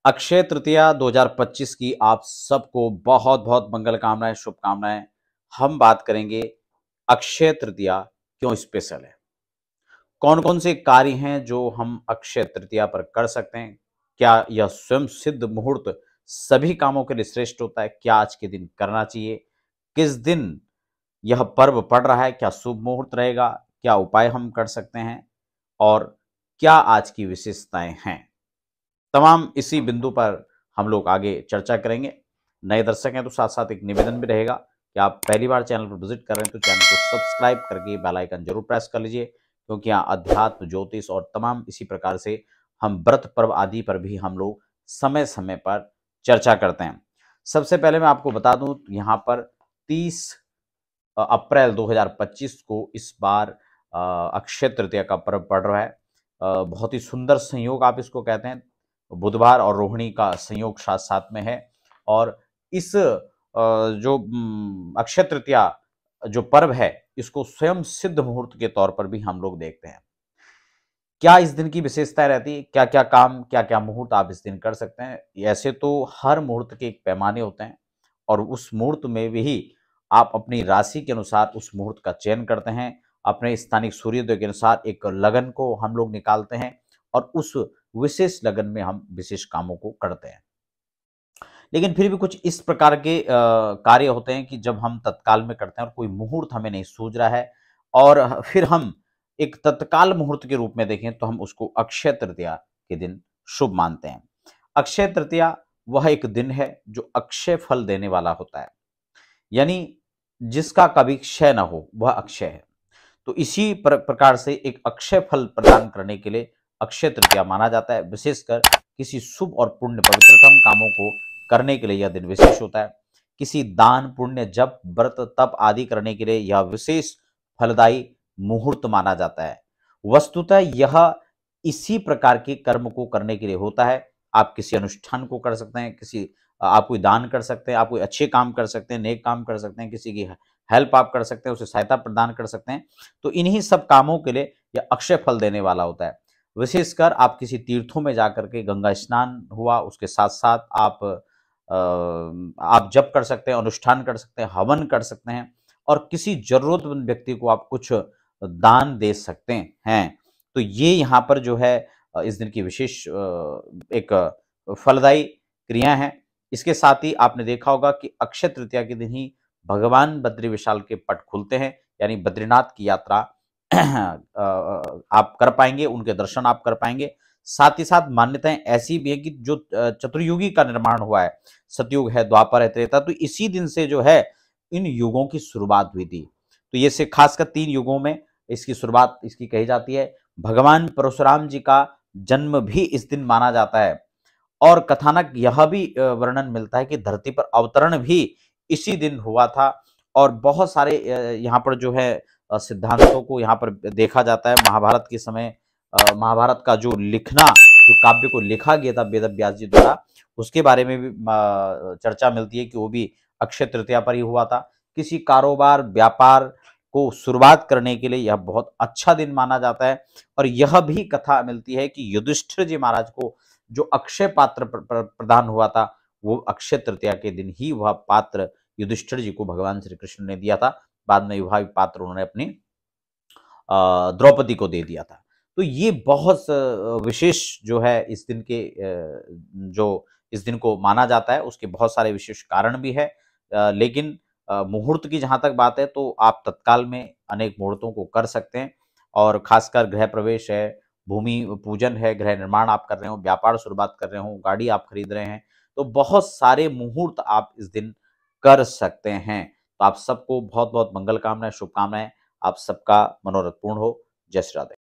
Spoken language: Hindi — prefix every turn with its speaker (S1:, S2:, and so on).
S1: अक्षय तृतीया 2025 की आप सबको बहुत बहुत मंगल कामनाएं, शुभकामनाएं। हम बात करेंगे अक्षय तृतीया क्यों स्पेशल है, कौन कौन से कार्य हैं जो हम अक्षय तृतीया पर कर सकते हैं, क्या यह स्वयं सिद्ध मुहूर्त सभी कामों के लिए श्रेष्ठ होता है, क्या आज के दिन करना चाहिए, किस दिन यह पर्व पड़ रहा है, क्या शुभ मुहूर्त रहेगा, क्या उपाय हम कर सकते हैं और क्या आज की विशेषताएं हैं। तमाम इसी बिंदु पर हम लोग आगे चर्चा करेंगे। नए दर्शक हैं तो साथ साथ एक निवेदन भी रहेगा कि आप पहली बार चैनल पर विजिट कर रहे हैं तो चैनल को सब्सक्राइब करके बेल आइकन जरूर प्रेस कर लीजिए, क्योंकि यहाँ अध्यात्म, ज्योतिष और तमाम इसी प्रकार से हम व्रत पर्व आदि पर भी हम लोग समय समय पर चर्चा करते हैं। सबसे पहले मैं आपको बता दूं, यहाँ पर 30 अप्रैल 2025 को इस बार अक्षय तृतीया का पर्व पड़ रहा है। बहुत ही सुंदर संयोग आप इसको कहते हैं। बुधवार और रोहिणी का संयोग साथ साथ में है और इस जो अक्षय तृतीया जो पर्व है, इसको स्वयं सिद्ध मुहूर्त के तौर पर भी हम लोग देखते हैं। क्या इस दिन की विशेषता रहती है, क्या क्या काम, क्या क्या मुहूर्त आप इस दिन कर सकते हैं। ऐसे तो हर मुहूर्त के एक पैमाने होते हैं और उस मुहूर्त में भी आप अपनी राशि के अनुसार उस मुहूर्त का चयन करते हैं। अपने स्थानिक सूर्योदय के अनुसार एक लगन को हम लोग निकालते हैं और उस विशेष लगन में हम विशेष कामों को करते हैं। लेकिन फिर भी कुछ इस प्रकार के कार्य होते हैं कि जब हम तत्काल में करते हैं और कोई मुहूर्त हमें नहीं सूझ रहा है और फिर हम एक तत्काल मुहूर्त के रूप में देखें तो हम उसको अक्षय तृतीया के दिन शुभ मानते हैं। अक्षय तृतीया वह एक दिन है जो अक्षय फल देने वाला होता है, यानी जिसका कभी क्षय ना हो वह अक्षय है। तो इसी प्रकार से एक अक्षय फल प्रदान करने के लिए अक्षय तृतीया माना जाता है। विशेषकर किसी शुभ और पुण्य पवित्रतम कामों को करने के लिए यह दिन विशेष होता है। किसी दान, पुण्य, जप, व्रत, तप आदि करने के लिए यह विशेष फलदायी मुहूर्त माना जाता है। वस्तुतः यह इसी प्रकार के कर्म को करने के लिए होता है। आप किसी अनुष्ठान को कर सकते हैं, आप कोई दान कर सकते हैं, आप कोई अच्छे काम कर सकते हैं, नेक काम कर सकते हैं, किसी की हेल्प आप कर सकते हैं, उसे सहायता प्रदान कर सकते हैं। तो इन्हीं सब कामों के लिए यह अक्षय फल देने वाला होता है। विशेषकर आप किसी तीर्थों में जाकर के गंगा स्नान हुआ, उसके साथ साथ आप जप कर सकते हैं, अनुष्ठान कर सकते हैं, हवन कर सकते हैं और किसी जरूरतमंद व्यक्ति को आप कुछ दान दे सकते हैं। तो ये यहाँ पर जो है इस दिन की विशेष एक फलदायी क्रिया है। इसके साथ ही आपने देखा होगा कि अक्षय तृतीया के दिन ही भगवान बद्री विशाल के पट खुलते हैं, यानी बद्रीनाथ की यात्रा आप कर पाएंगे, उनके दर्शन आप कर पाएंगे। साथ ही साथ मान्यताएं ऐसी भी है कि जो चतुर्युगी का निर्माण हुआ है, सतयुग है, द्वापर है, त्रेता, तो इसी दिन से जो है इन युगों की शुरुआत हुई थी। तो ये से खासकर 3 युगों में इसकी शुरुआत इसकी कही जाती है। भगवान परशुराम जी का जन्म भी इस दिन माना जाता है और कथानक यह भी वर्णन मिलता है कि धरती पर अवतरण भी इसी दिन हुआ था। और बहुत सारे यहाँ पर जो है सिद्धांतों को यहाँ पर देखा जाता है। महाभारत के समय महाभारत का जो लिखना, जो काव्य को लिखा गया था वेद व्यास जी द्वारा, उसके बारे में भी चर्चा मिलती है कि वो भी अक्षय तृतीया पर ही हुआ था। किसी कारोबार, व्यापार को शुरुआत करने के लिए यह बहुत अच्छा दिन माना जाता है। और यह भी कथा मिलती है कि युधिष्ठिर जी महाराज को जो अक्षय पात्र प्रदान हुआ था, वो अक्षय तृतीया के दिन ही वह पात्र युधिष्ठिर जी को भगवान श्री कृष्ण ने दिया था। बाद में वह पात्र उन्होंने अपनी द्रौपदी को दे दिया था। तो ये बहुत विशेष जो है इस दिन के जो इस दिन को माना जाता है, उसके बहुत सारे विशेष कारण भी है। लेकिन मुहूर्त की जहां तक बात है तो आप तत्काल में अनेक मुहूर्तों को कर सकते हैं। और खासकर गृह प्रवेश है, भूमि पूजन है, गृह निर्माण आप कर रहे हो, व्यापार शुरुआत कर रहे हो, गाड़ी आप खरीद रहे हैं, तो बहुत सारे मुहूर्त आप इस दिन कर सकते हैं। तो आप सबको बहुत बहुत मंगल कामनाएं, शुभकामनाएं। आप सबका मनोरथ पूर्ण हो। जय श्री राधे।